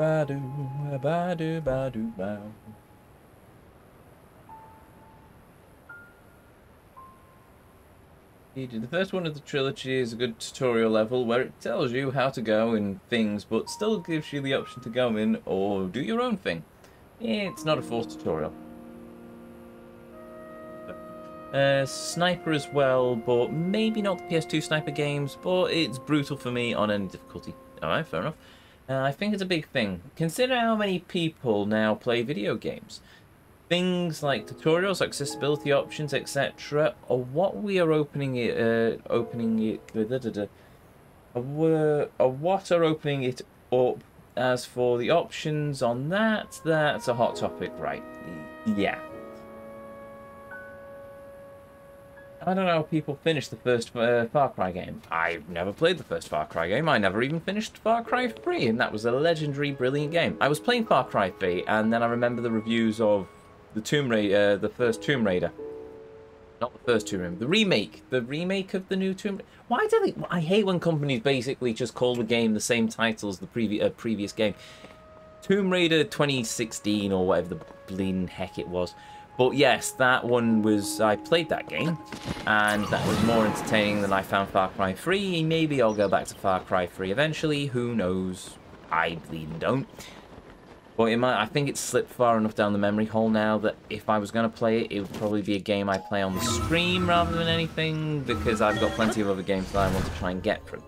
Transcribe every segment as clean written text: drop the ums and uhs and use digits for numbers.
Badu, badu, badu, bow. The first one of the trilogy is a good tutorial level where it tells you how to go in things, but still gives you the option to go in or do your own thing. It's not a forced tutorial. Sniper as well, but maybe not the PS2 sniper games, but it's brutal for me on any difficulty. Alright, fair enough. I think it's a big thing. Consider how many people now play video games. Things like tutorials, accessibility options, etc., are what we are opening it what are opening it up. As for the options on that, that's a hot topic, right? Yeah. I don't know how people finish the first Far Cry game. I've never played the first Far Cry game. I never even finished Far Cry 3, and that was a legendary, brilliant game. I was playing Far Cry 3, and then I remember the reviews of the the first Tomb Raider. Not the first Tomb Raider, the remake of the new Tomb Raider. Why do they? I hate when companies basically just call the game the same title as the previous game. Tomb Raider 2016 or whatever the bleeding heck it was. But yes, that one was... I played that game, and that was more entertaining than I found Far Cry 3. Maybe I'll go back to Far Cry 3 eventually. Who knows? I bleeding don't. But I think it's slipped far enough down the memory hole now that if I was going to play it, it would probably be a game I play on the stream rather than anything, because I've got plenty of other games that I want to try and get through.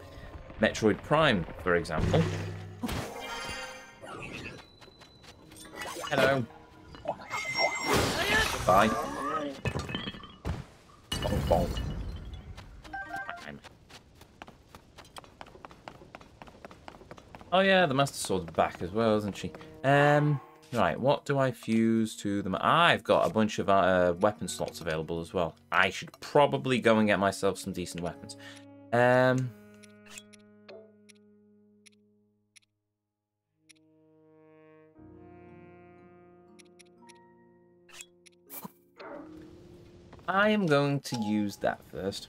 Metroid Prime, for example. Hello. Bye. Bonk, bonk. Oh yeah, the Master Sword's back as well, isn't she? Right, what do I fuse to them? I've got a bunch of weapon slots available as well. I should probably go and get myself some decent weapons. I am going to use that first.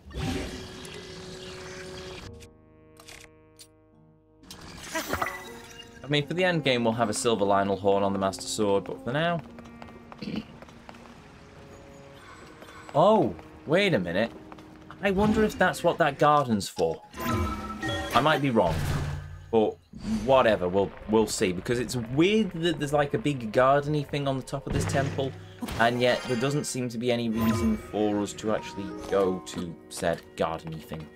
I mean, for the end game, we'll have a silver Lionel horn on the Master Sword, but for now... Oh, wait a minute. I wonder if that's what that garden's for. I might be wrong, but whatever, we'll see. Because it's weird that there's like a big garden-y thing on the top of this temple, and yet there doesn't seem to be any reason for us to actually go to said garden-y thing.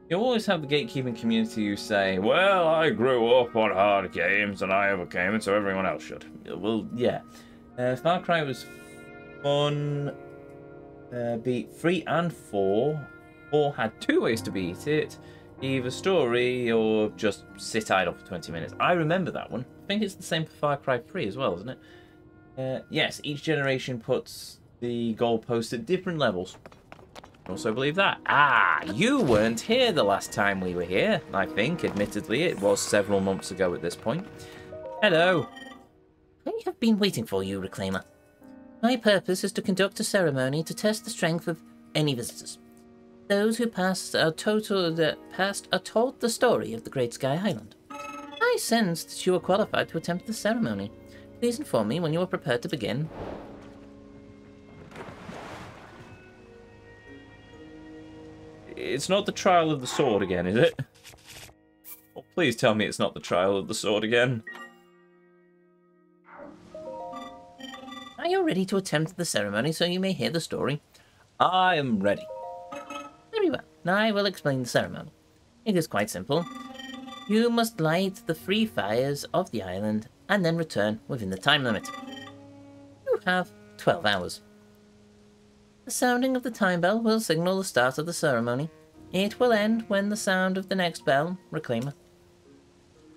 You always have the gatekeeping community who say, well, I grew up on hard games and I overcame it, so everyone else should. Well, yeah. Far Cry was fun. Beat 3 and 4. 4 had 2 ways to beat it. Either story or just sit idle for 20 minutes. I remember that one. I think it's the same for Far Cry 3 as well, isn't it? Yes, each generation puts the goalposts at different levels. I also believe that. Ah, you weren't here the last time we were here, I think. Admittedly, it was several months ago at this point. Hello. I have been waiting for you, Reclaimer. My purpose is to conduct a ceremony to test the strength of any visitors. Those who passed are told the story of the Great Sky Island. I sensed that you were qualified to attempt the ceremony. Please inform me when you are prepared to begin. It's not the trial of the sword again, is it? Oh, please tell me it's not the trial of the sword again. Are you ready to attempt the ceremony so you may hear the story? I am ready. Very well. Now I will explain the ceremony. It is quite simple. You must light the 3 fires of the island and then return within the time limit. You have 12 hours. The sounding of the time bell will signal the start of the ceremony. It will end when the sound of the next bell, Reclaimer.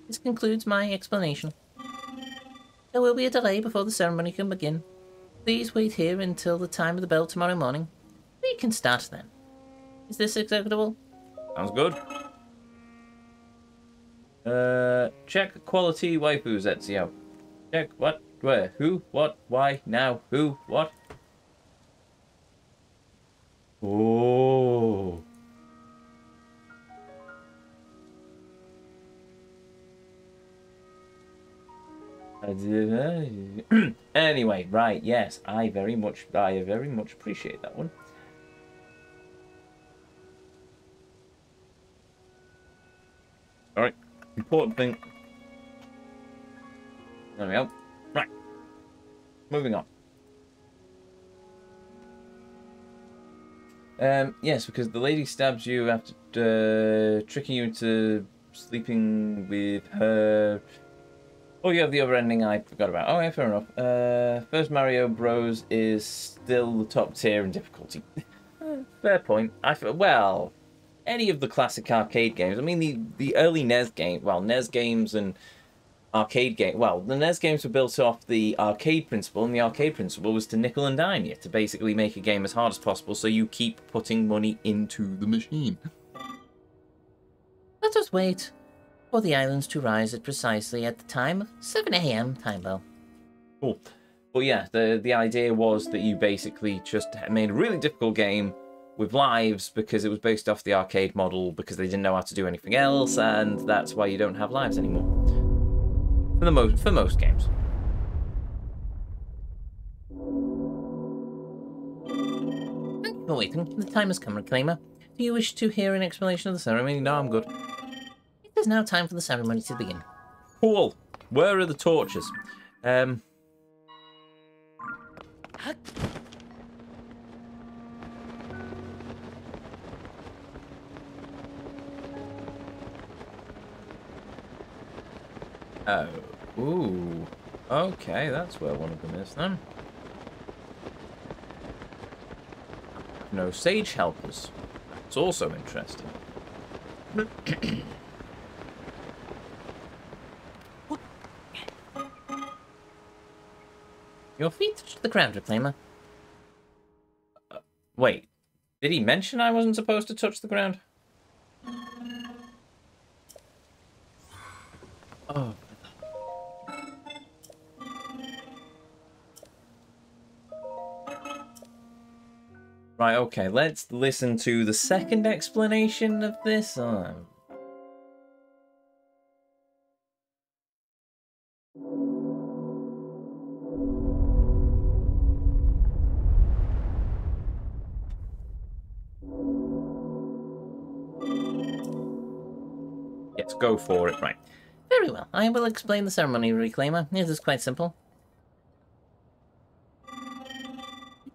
This concludes my explanation. There will be a delay before the ceremony can begin. Please wait here until the time of the bell tomorrow morning. We can start then. Is this acceptable? Sounds good. Check quality waifus, Ezio. Check what, where, who, what, why, now, who, what? Oh. Anyway, right, yes, I very much appreciate that one. All right, important thing. There we go. Right, moving on. Yes, because the lady stabs you after tricking you into sleeping with her. Oh, you have the other ending I forgot about. Oh, yeah, fair enough. First Mario Bros. Is still the top tier in difficulty. Fair point. Well, any of the classic arcade games. I mean, the early NES game. Well, NES games and arcade game. Well, the NES games were built off the arcade principle, and the arcade principle was to nickel and dime you to basically make a game as hard as possible, so you keep putting money into the machine. Let us wait for the islands to rise at precisely at the time of 7 a.m. time bell. Cool. But yeah, the idea was that you basically just made a really difficult game with lives because it was based off the arcade model because they didn't know how to do anything else, and that's why you don't have lives anymore. For most games. Thank you for waiting. The time has come, Reclaimer. Do you wish to hear an explanation of the ceremony? No, I'm good. It is now time for the ceremony to begin. Cool. Where are the torches? Oh. Ooh. Okay, that's where one of them is then. No sage helpers. It's also interesting. Your feet touched the ground, Reclaimer. Wait. Did he mention I wasn't supposed to touch the ground? Oh. Right, okay, let's listen to the second explanation of this. Yes, go for it, right. Very well, I will explain the ceremony, Reclaimer. It is quite simple.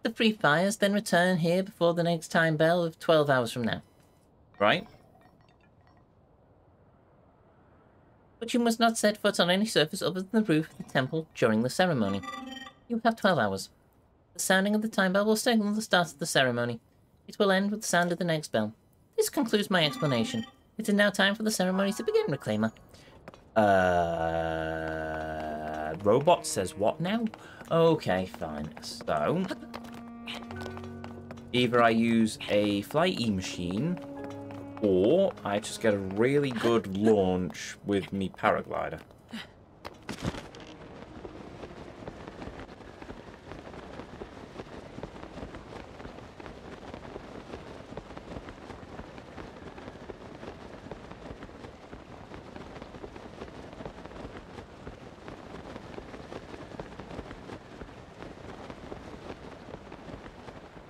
The free fires, then return here before the next time bell of 12 hours from now. Right? But you must not set foot on any surface other than the roof of the temple during the ceremony. You have 12 hours. The sounding of the time bell will signal the start of the ceremony. It will end with the sound of the next bell. This concludes my explanation. It is now time for the ceremony to begin, Reclaimer. Robot says what now? Okay, fine. So, either I use a flighty machine, or I just get a really good launch with me paraglider.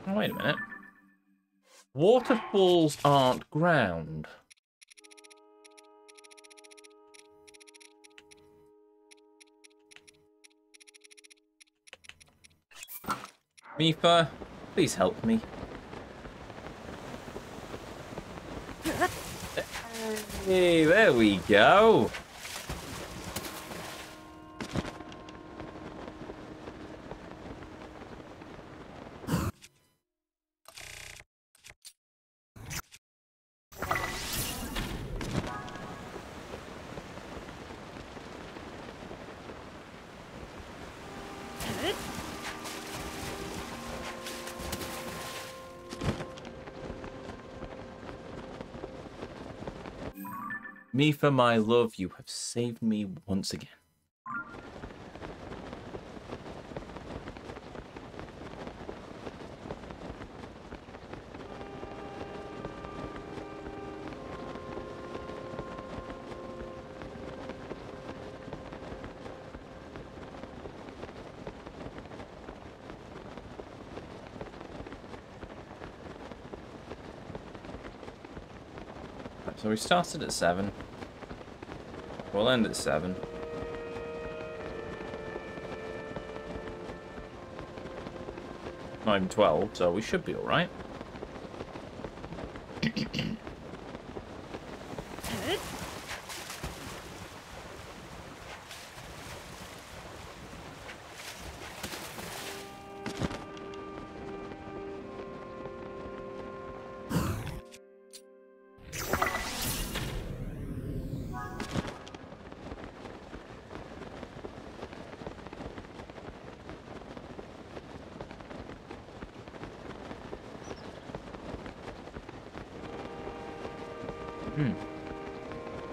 Oh, wait a minute. Waterfalls aren't ground. Mifa, please help me. Hey, there we go. Mifa, my love, you have saved me once again. So we started at 7. We'll end at 7. Not even 12, so we should be alright.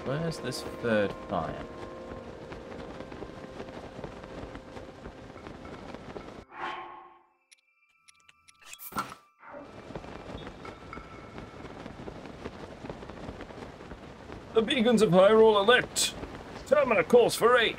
Where's this third fire? The beacons of Hyrule are lit. Termina calls for aid.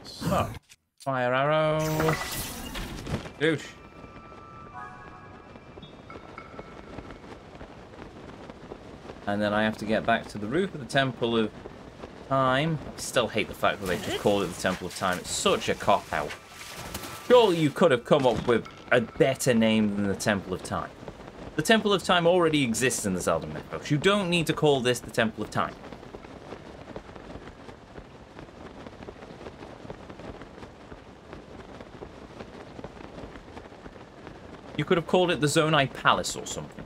So, fire arrow. Douche. And then I have to get back to the roof of the Temple of Time. I still hate the fact that they just call it the Temple of Time. It's such a cop-out. Surely you could have come up with a better name than the Temple of Time. The Temple of Time already exists in the Zelda mythos. You don't need to call this the Temple of Time. You could have called it the Zonai Palace or something.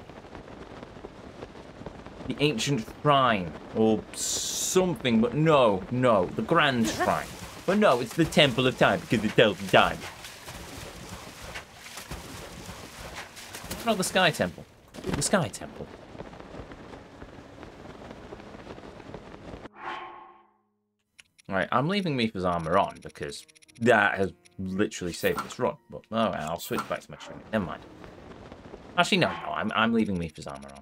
The Ancient Shrine or something, but no, the Grand Shrine. But no, it's the Temple of Time because it tells the time. Not the Sky Temple. The Sky Temple. Right, I'm leaving Mifa's armor on because that has literally saved this run. But oh, I'll switch back to my tuning. Never mind. Actually, no, I'm leaving Mifa's armor on.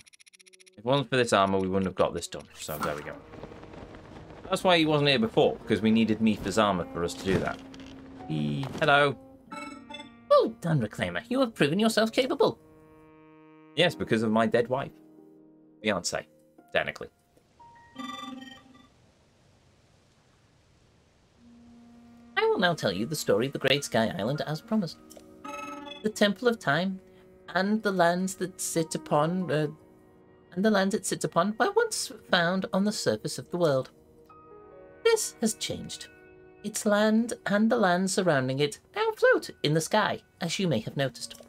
If it wasn't for this armor, we wouldn't have got this done. So there we go. That's why he wasn't here before, because we needed Mifa's armor for us to do that. Hello. Well done, Reclaimer. You have proven yourself capable. Yes, because of my dead wife. Fiancé, technically. I will now tell you the story of the Great Sky Island as promised. The Temple of Time and the lands that sit upon were once found on the surface of the world. This has changed. Its land and the land surrounding it now float in the sky, as you may have noticed.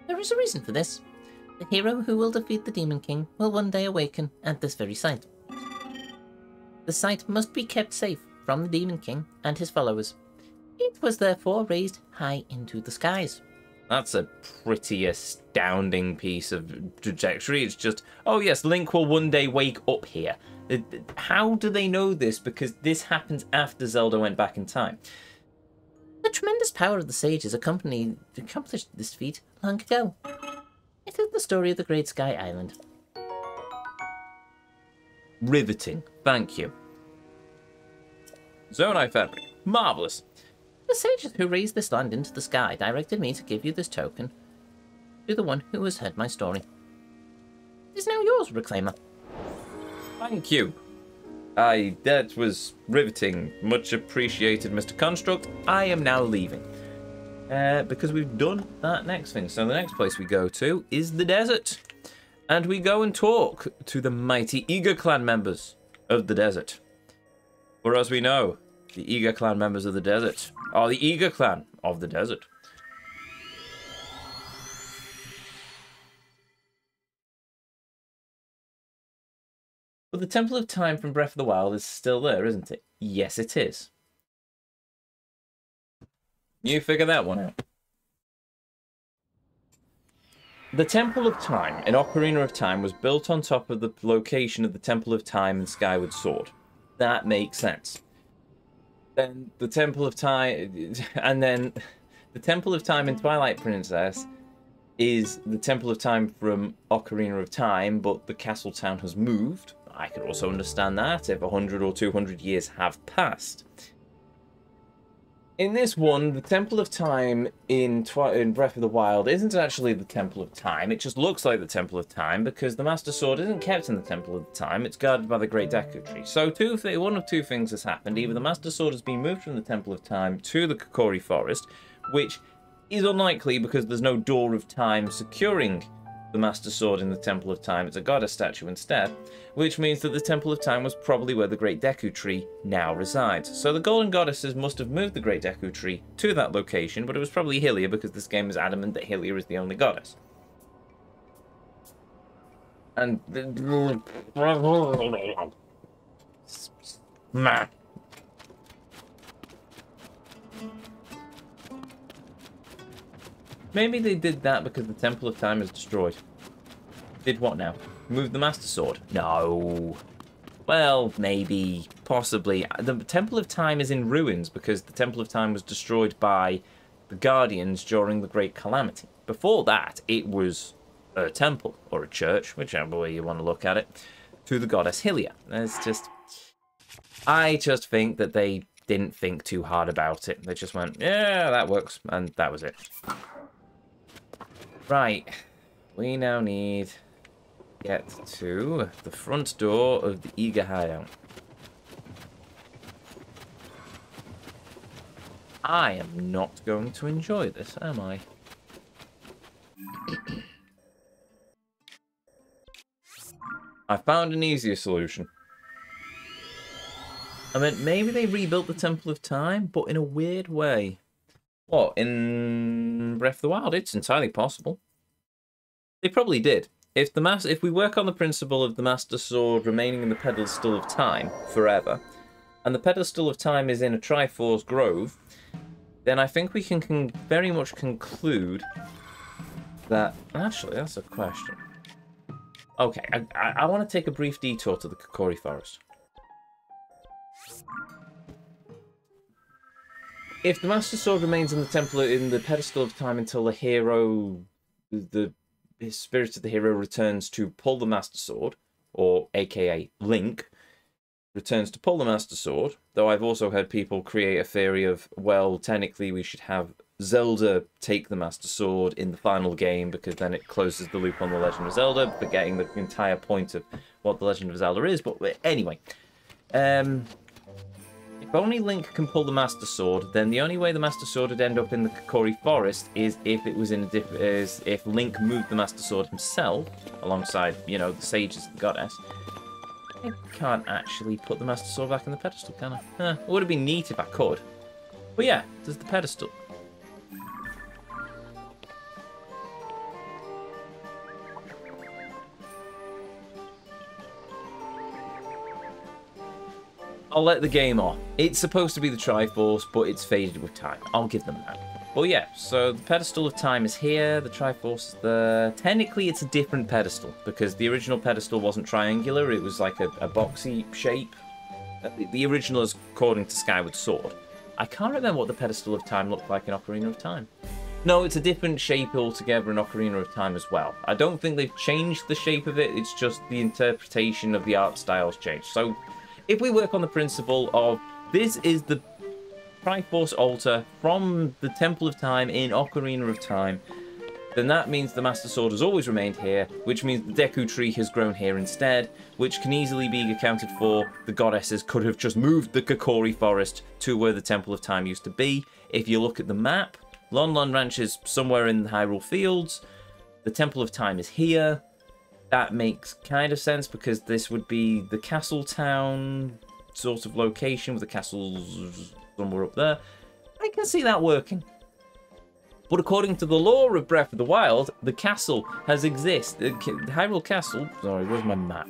There is a reason for this. The hero who will defeat the Demon King will one day awaken at this very site. The site must be kept safe from the Demon King and his followers. It was therefore raised high into the skies. That's a pretty astounding piece of trajectory. It's just, oh yes, Link will one day wake up here. How do they know this? Because this happens after Zelda went back in time. The tremendous power of the sages accomplished this feat long ago. It is the story of the Great Sky Island. Riveting. Thank you. Zonai fabric. Marvellous. The sages who raised this land into the sky directed me to give you this token to the one who has heard my story. It is now yours, Reclaimer. Thank you. That was riveting. Much appreciated, Mr. Construct. I am now leaving. Because we've done that next thing. So the next place we go to is the desert. And we go and talk to the mighty Iga clan members of the desert. For as we know, the Iga clan members of the desert are the Eager clan of the desert. But the Temple of Time from Breath of the Wild is still there, isn't it? Yes, it is. You figure that one out. The Temple of Time in Ocarina of Time was built on top of the location of the Temple of Time in Skyward Sword. That makes sense. Then the Temple of Time... And then the Temple of Time in Twilight Princess is the Temple of Time from Ocarina of Time, but the castle town has moved. I could also understand that if 100 or 200 years have passed. In this one, the Temple of Time in Breath of the Wild isn't actually the Temple of Time. It just looks like the Temple of Time because the Master Sword isn't kept in the Temple of Time. It's guarded by the Great Deku Tree. So one of two things has happened. Either the Master Sword has been moved from the Temple of Time to the Kokori Forest, which is unlikely because there's no Door of Time securing the Master Sword in the Temple of Time. It's a goddess statue instead, which means that the Temple of Time was probably where the Great Deku Tree now resides. So the Golden Goddesses must have moved the Great Deku Tree to that location, but it was probably Hylia because this game is adamant that Hylia is the only goddess. And... Maybe they did that because the Temple of Time is destroyed. Did what now? Move the Master Sword? No. Well, maybe. Possibly. The Temple of Time is in ruins because the Temple of Time was destroyed by the Guardians during the Great Calamity. Before that, it was a temple, or a church, whichever way you want to look at it, to the goddess Hylia. I just think that they didn't think too hard about it. They just went, yeah, that works, and that was it. Right, we now need to get to the front door of the Eager Hideout. I am not going to enjoy this, am I? I found an easier solution. I mean, maybe they rebuilt the Temple of Time, but in a weird way. What, in Breath of the Wild? It's entirely possible. They probably did. If we work on the principle of the Master Sword remaining in the Pedestal of Time forever, and the Pedestal of Time is in a Triforce Grove, then I think we can very much conclude that... Actually, that's a question. Okay, I want to take a brief detour to the Kokori Forest. If the Master Sword remains in the temple in the Pedestal of Time until the hero, the spirit of the hero returns to pull the Master Sword, or aka Link, returns to pull the Master Sword, though I've also heard people create a theory of, well, technically we should have Zelda take the Master Sword in the final game because then it closes the loop on the Legend of Zelda, forgetting the entire point of what the Legend of Zelda is. But anyway, if only Link can pull the Master Sword, then the only way the Master Sword would end up in the Kokori Forest is if it was in a if Link moved the Master Sword himself alongside, you know, the sages, the goddess. I can't actually put the Master Sword back in the pedestal, can I? It would have been neat if I could. But yeah, there's the pedestal. I'll let the game off. It's supposed to be the Triforce, but it's faded with time. I'll give them that. Well, yeah, so the Pedestal of Time is here, the Triforce is there. Technically, it's a different pedestal, because the original pedestal wasn't triangular, it was like a boxy shape. The original is according to Skyward Sword. I can't remember what the Pedestal of Time looked like in Ocarina of Time. No, it's a different shape altogether in Ocarina of Time as well. I don't think they've changed the shape of it, it's just the interpretation of the art styles changed. So, if we work on the principle of this is the Triforce altar from the Temple of Time in Ocarina of Time, then that means the Master Sword has always remained here, which means the Deku Tree has grown here instead, which can easily be accounted for. The goddesses could have just moved the Kokori Forest to where the Temple of Time used to be. If you look at the map, Lon Lon Ranch is somewhere in the Hyrule Fields. The Temple of Time is here. That makes kind of sense because this would be the castle town sort of location with the castles somewhere up there. I can see that working. But according to the lore of Breath of the Wild, the castle has existed. Hyrule Castle. Sorry, where's my map?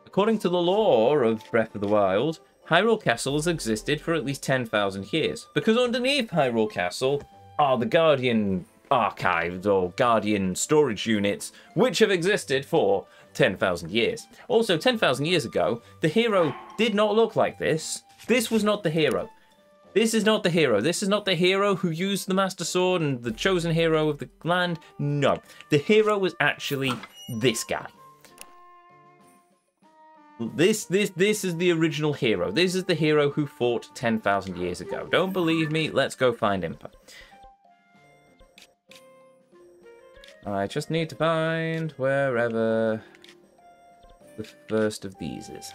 According to the lore of Breath of the Wild, Hyrule Castle has existed for at least 10,000 years. Because underneath Hyrule Castle are the Guardian archives or Guardian storage units, which have existed for 10,000 years. Also, 10,000 years ago, the hero did not look like this. This was not the hero. This is not the hero. This is not the hero who used the Master Sword and the chosen hero of the land. No. The hero was actually this guy. This is the original hero. This is the hero who fought 10,000 years ago. Don't believe me? Let's go find Impa. I just need to find wherever the first of these is.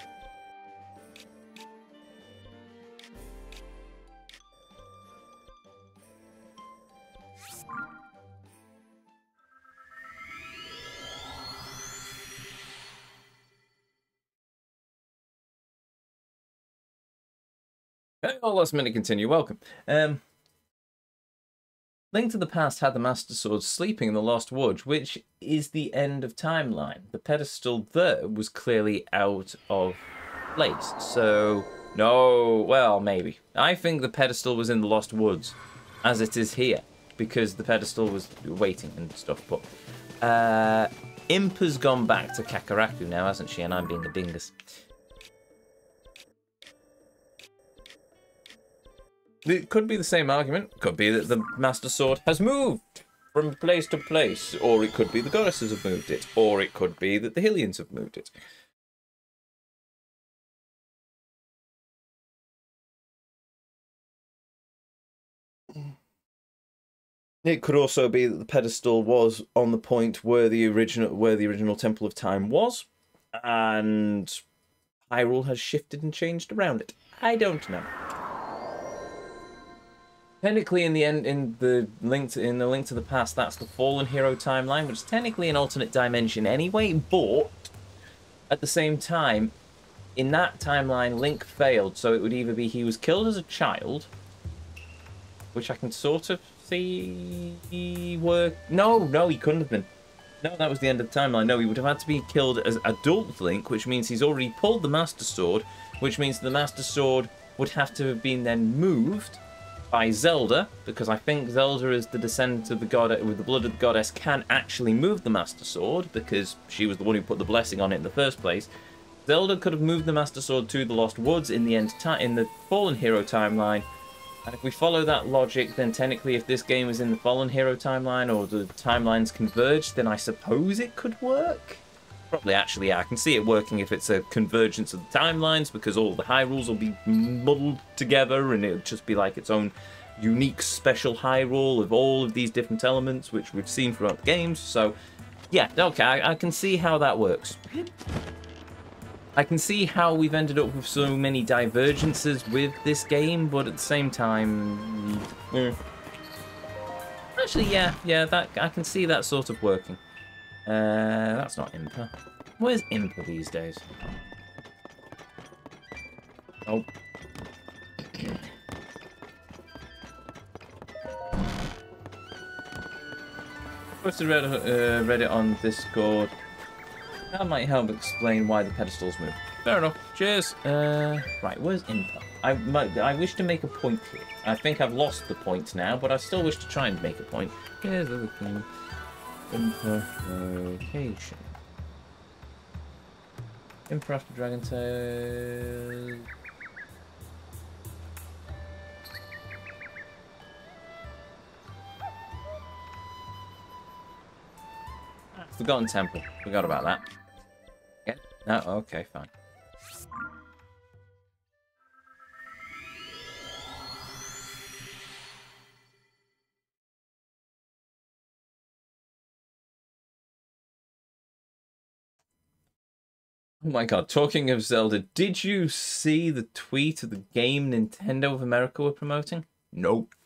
Oh, last minute continue. Welcome. Link to the Past had the Master Sword sleeping in the Lost Woods, which is the end of timeline. The pedestal there was clearly out of place. So, no, well, maybe. I think the pedestal was in the Lost Woods, as it is here, because the pedestal was waiting and stuff. But Impa's gone back to Kakaraku now, hasn't she? And I'm being a dingus. It could be the same argument. Could be that the Master Sword has moved from place to place. Or it could be the goddesses have moved it. Or it could be that the Hylians have moved it. It could also be that the pedestal was on the point where the original Temple of Time was. And Hyrule has shifted and changed around it. I don't know. Technically, in the Link to the Past, that's the Fallen Hero timeline, which is technically an alternate dimension anyway. But at the same time, in that timeline, Link failed, so it would either be he was killed as a child, which I can sort of see work. No, he couldn't have been. No, that was the end of the timeline. No, he would have had to be killed as adult Link, which means he's already pulled the Master Sword, which means the Master Sword would have to have been then moved by Zelda, because I think Zelda is the descendant of the god with the blood of the goddess, can actually move the Master Sword, because she was the one who put the blessing on it in the first place. Zelda could have moved the Master Sword to the Lost Woods in the Fallen Hero timeline, and if we follow that logic, then technically if this game is in the Fallen Hero timeline, or the timelines converge, then I suppose it could work? Probably, actually, yeah, I can see it working if it's a convergence of the timelines, because all the Hyrules will be muddled together, and it'll just be like its own unique special Hyrule of all of these different elements, which we've seen throughout the games. So, yeah, okay, I can see how that works. I can see how we've ended up with so many divergences with this game, but at the same time, actually, yeah, that I can see that sort of working. That's not Impa. Where's Impa these days? Oh. Posted Reddit on Discord. That might help explain why the pedestals move. Fair enough. Cheers. Right, where's Impa? I wish to make a point here. I think I've lost the point now, but I still wish to try and make a point. Here's the other thing. Impa location. Impa after Dragon Tail. Forgotten Temple. Forgot about that. Yeah. No, okay, fine. Oh my god, talking of Zelda, did you see the tweet of the game Nintendo of America were promoting? Nope.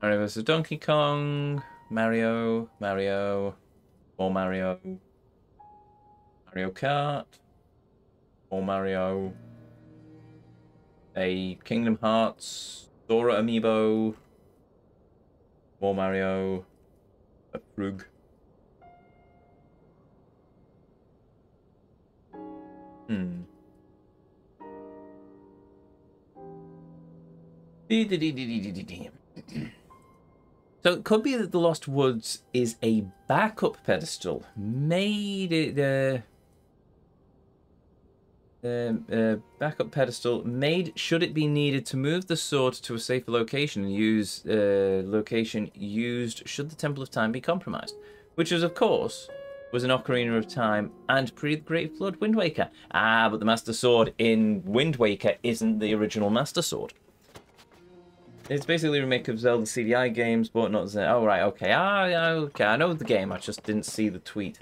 Alright, there's a Donkey Kong. Mario, Mario, more Mario, Mario Kart, more Mario, a Kingdom Hearts, Dora Amiibo, more Mario, a Frug. So it could be that the Lost Woods is a backup pedestal made backup pedestal made should it be needed to move the sword to a safer location and use location used should the Temple of Time be compromised, which is of course was an Ocarina of Time and pre the Great Flood Wind Waker. Ah, but the Master Sword in Wind Waker isn't the original Master Sword. It's basically a remake of Zelda CDI games, but not Zelda. Oh, right, okay. Okay, I know the game, I just didn't see the tweet.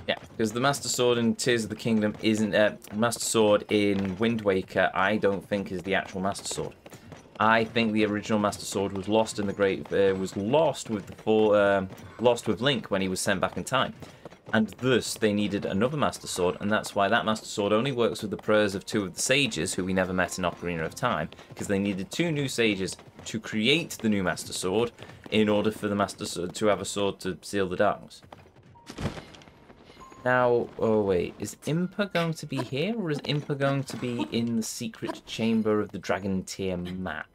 Yeah, because the Master Sword in Tears of the Kingdom isn't... Master Sword in Wind Waker, I don't think is the actual Master Sword. I think the original Master Sword was lost in the Great... was lost with the lost with Link when he was sent back in time. And thus, they needed another Master Sword, and that's why that Master Sword only works with the prayers of 2 of the sages, who we never met in Ocarina of Time, because they needed 2 new sages to create the new Master Sword, in order for the Master Sword to have a sword to seal the darkness. Now, oh wait, is Impa going to be here, or is Impa going to be in the secret chamber of the Dragon Tier map?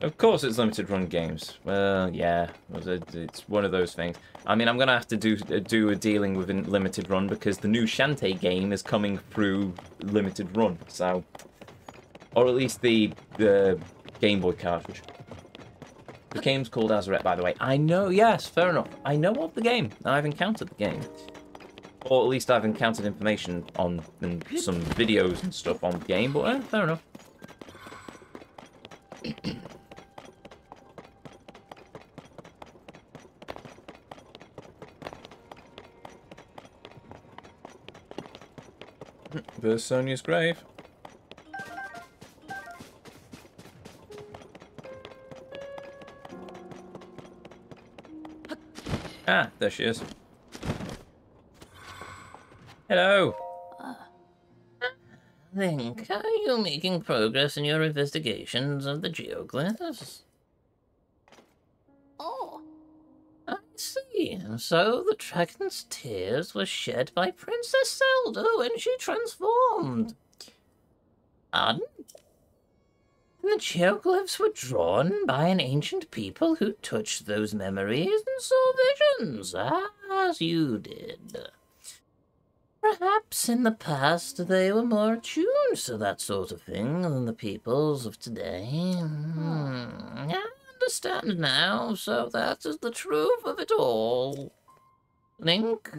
Of course it's limited run games. Well, yeah, it's one of those things. I mean, I'm going to have to do a dealing with limited run because the new Shantae game is coming through limited run, so... Or at least the Game Boy cartridge. The game's called Azarette, by the way. I know, yes, fair enough. I know of the game. I've encountered the game. Or at least I've encountered information on and some videos and stuff on the game, but fair enough. There's Sonia's grave. Ah, there she is. Hello. Link, are you making progress in your investigations of the geoglyphs? Oh. I see. So the dragon's tears were shed by Princess Zelda when she transformed. Pardon? The geoglyphs were drawn by an ancient people who touched those memories and saw visions, as you did. Perhaps in the past they were more attuned to that sort of thing than the peoples of today. I understand now, so that is the truth of it all. Link,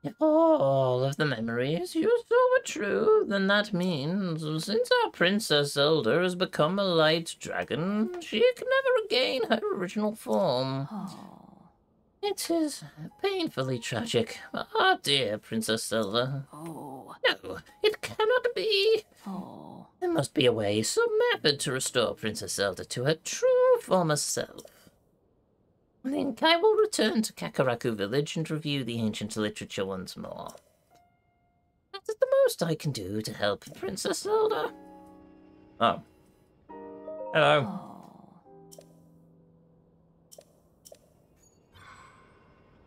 if all of the memories you saw were true, then that means, since our Princess Zelda has become a light dragon, she can never regain her original form. It is painfully tragic. Ah, dear Princess Zelda. No, it cannot be. There must be a way, some method to restore Princess Zelda to her true former self. Link, I will return to Kakaraku Village and review the ancient literature once more. That is the most I can do to help Princess Zelda. Oh. Hello.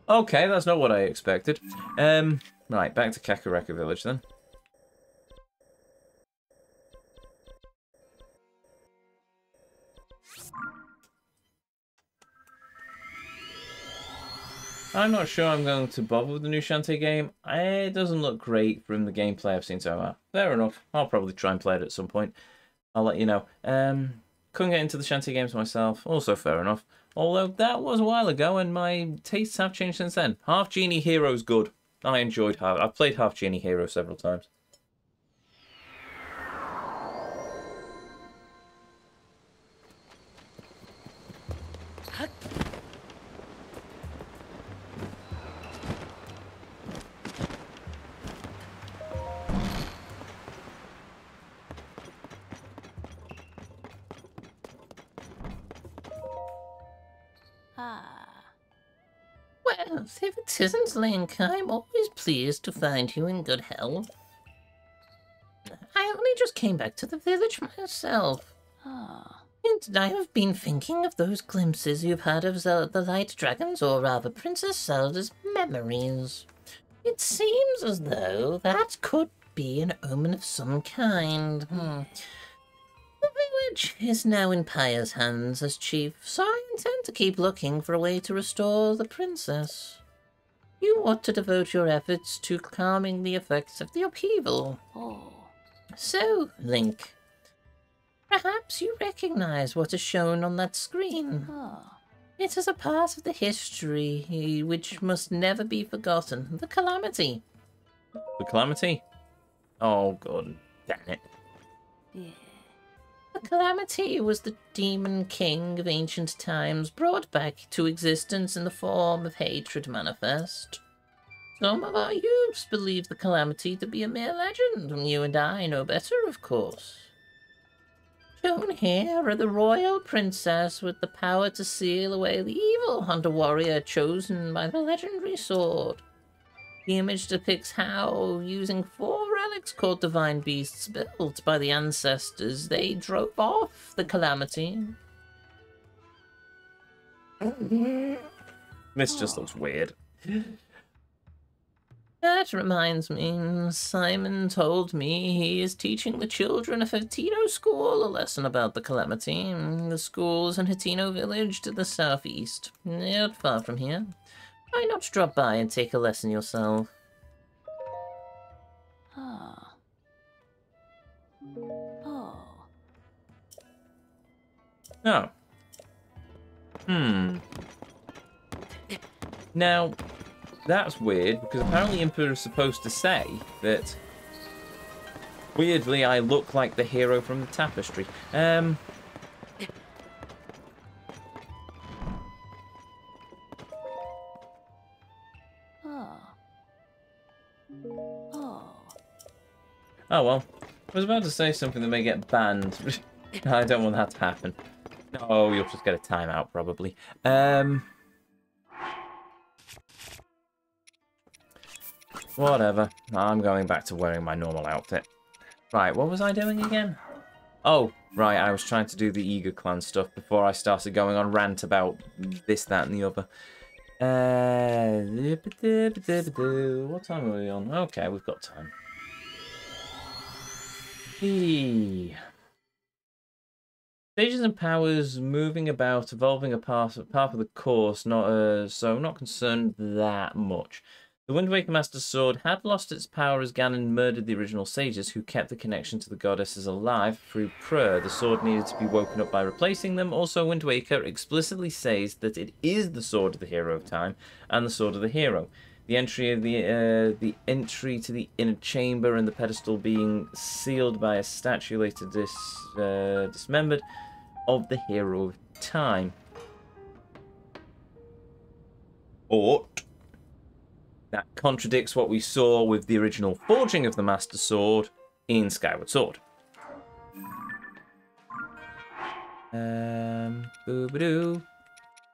Okay, that's not what I expected. Right, back to Kakaraka Village then. I'm not sure I'm going to bother with the new Shantae game. It doesn't look great from the gameplay I've seen so far. Fair enough. I'll probably try and play it at some point. I'll let you know. Couldn't get into the Shantae games myself. Also fair enough. Although that was a while ago and my tastes have changed since then. Half Genie Hero's good. I enjoyed half. I've played Half Genie Hero several times. Yes, if it isn't Link, I'm always pleased to find you in good health. I only just came back to the village myself. And I have been thinking of those glimpses you've had of the Light Dragons, or rather Princess Zelda's memories. It seems as though that could be an omen of some kind. The village is now in Pyre's hands as chief, so I intend to keep looking for a way to restore the princess. You ought to devote your efforts to calming the effects of the upheaval. So, Link, perhaps you recognize what is shown on that screen. It is a part of the history which must never be forgotten. The Calamity. The Calamity? Oh, God. Damn it. The Calamity was the demon king of ancient times, brought back to existence in the form of hatred manifest. Some of our youths believe the Calamity to be a mere legend, and you and I know better, of course. Shown here are the royal princess with the power to seal away the evil hunter warrior chosen by the legendary sword. The image depicts how, using 4 relics called divine beasts built by the ancestors, they drove off the Calamity. This just looks weird. That reminds me, Simon told me he is teaching the children of Hatino School a lesson about the Calamity. The school is in Hatino Village to the southeast, not far from here. Why not drop by and take a lesson yourself? Oh. Now, that's weird, because apparently Impa is supposed to say that, weirdly, I look like the hero from the tapestry. Oh, well. I was about to say something that may get banned. I don't want that to happen. No, you'll just get a timeout, probably. Whatever. I'm going back to wearing my normal outfit. Right, what was I doing again? Oh, right, I was trying to do the Eager Clan stuff before I started going on rant about this, that, and the other. What time are we on? Okay, we've got time. Stages and powers moving about, evolving a part of the course, so not concerned that much. The Wind Waker Master's Sword had lost its power as Ganon murdered the original sages who kept the connection to the goddesses alive through prayer. The sword needed to be woken up by replacing them. Also, Wind Waker explicitly says that it is the sword of the hero of time and the sword of the hero. The entry to the inner chamber and the pedestal being sealed by a statue later dismembered of the hero of time. But that contradicts what we saw with the original forging of the Master Sword in Skyward Sword.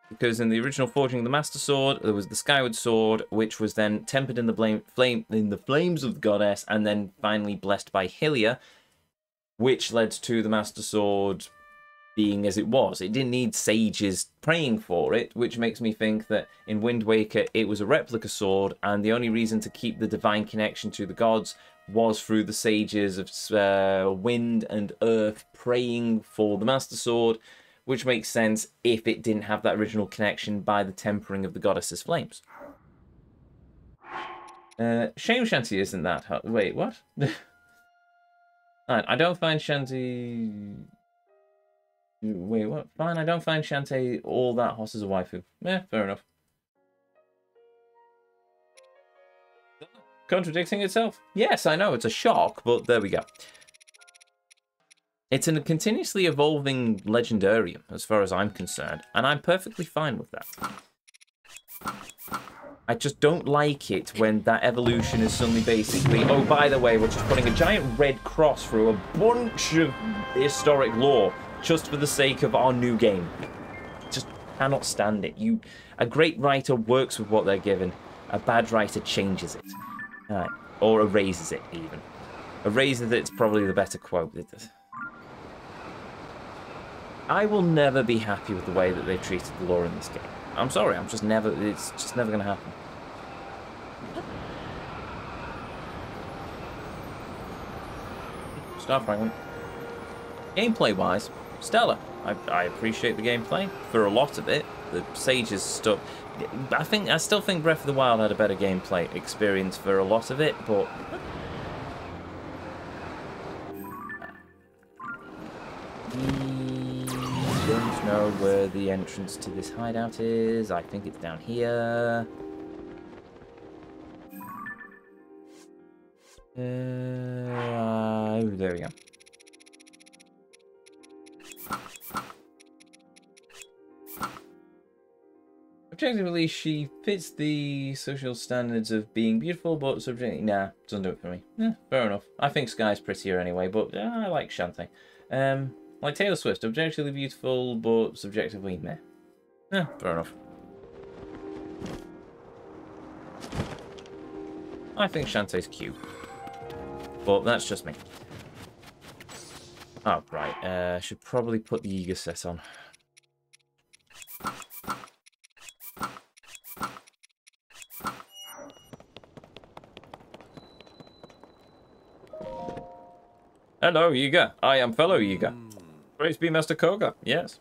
Because in the original forging of the Master Sword, there was the Skyward Sword, which was then tempered in the flames of the goddess, and then finally blessed by Hylia, which led to the Master Sword being as it was. It didn't need sages praying for it, which makes me think that in Wind Waker it was a replica sword, and the only reason to keep the divine connection to the gods was through the sages of wind and earth praying for the Master Sword, which makes sense if it didn't have that original connection by the tempering of the goddess's flames. Shame Shanty isn't that... Wait, what? I don't find Shanty... Wait, what? Fine, I don't find Shantae all that hot as a waifu. Fair enough. Contradicting itself? Yes, I know, it's a shock, but there we go. It's a continuously evolving legendarium, as far as I'm concerned, and I'm perfectly fine with that. I just don't like it when that evolution is suddenly basically, oh, by the way, we're just putting a giant red cross through a bunch of historic lore, just for the sake of our new game. Just cannot stand it. A great writer works with what they're given. A bad writer changes it. Alright. Or erases it, even. Erases it's probably the better quote. I will never be happy with the way that they've treated the lore in this game. I'm sorry, it's just never going to happen. Star Fragment. Gameplay-wise, stellar. I appreciate the gameplay for a lot of it. The Sage's stuff. I still think Breath of the Wild had a better gameplay experience for a lot of it, but I don't know where the entrance to this hideout is. I think it's down here. There we go. Objectively, she fits the social standards of being beautiful, but subjectively, nah, doesn't do it for me. Yeah, fair enough. I think Sky's prettier anyway, but I like Shantae. Like Taylor Swift, objectively beautiful, but subjectively, meh. Yeah, fair enough. I think Shantae's cute, but that's just me. Oh, right. Should probably put the Yiga set on. Hello, Yiga. I am fellow Yiga. Praise be Master Koga. Yes.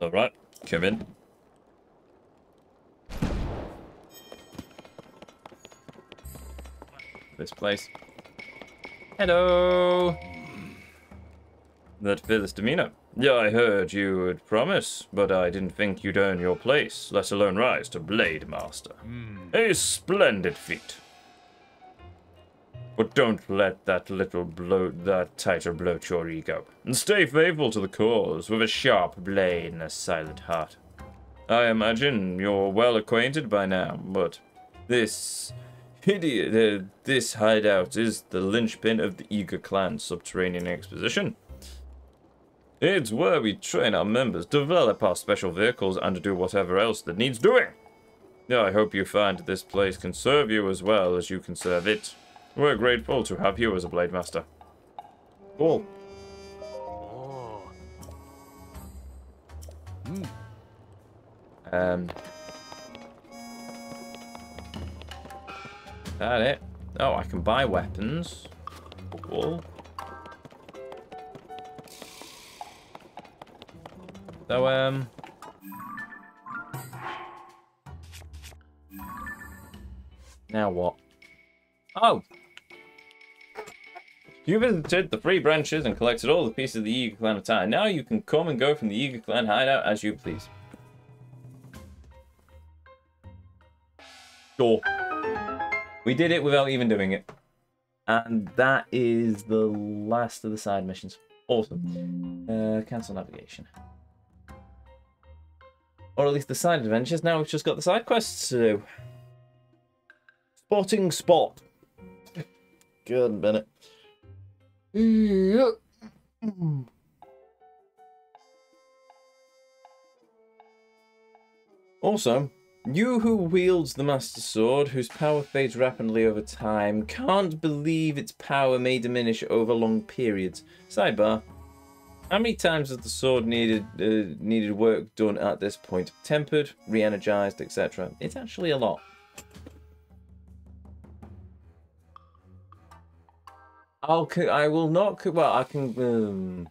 All right. Come in. This place. Hello. That fearless demeanor. Yeah, I heard you would promise, but I didn't think you'd earn your place, let alone rise to Blade Master. A splendid feat. But don't let that title bloat your ego. And stay faithful to the cause with a sharp blade and a silent heart. I imagine you're well acquainted by now, but this hideout is the linchpin of the Eager clan's subterranean exposition. It's where we train our members, develop our special vehicles, and do whatever else that needs doing. I hope you find this place can serve you as well as you can serve it. We're grateful to have you as a Blade Master. Cool. That it? Oh, I can buy weapons. Cool. So, now what? Oh! You visited the 3 branches and collected all the pieces of the Eager Clan attire. Now you can come and go from the Eager Clan hideout as you please. Sure. We did it without even doing it. And that is the last of the side missions. Awesome. Cancel navigation. Or at least the side adventures. Now we've just got the side quests to do. Spotting Spot. Good minute. Also, you who wields the Master Sword, whose power fades rapidly over time, can't believe its power may diminish over long periods. Sidebar. How many times has the sword needed work done at this point? Tempered, re-energized, etc. It's actually a lot. I will not. Well, I can.